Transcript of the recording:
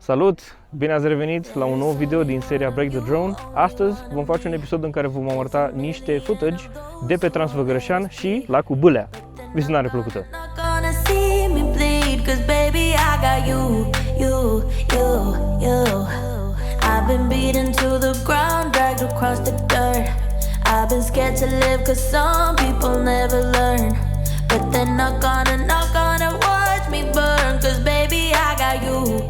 Salut! Bine ați revenit la un nou video din seria Break the Drone. Astăzi vom face un episod în care vom arăta niște footage de pe Transfagarasan și lacul Bâlea. Vizionare plăcută! I've been beaten to the ground, dragged across the dirt. I've been scared to live cause some people never learn. But they're not gonna watch me burn. Cause baby I got you.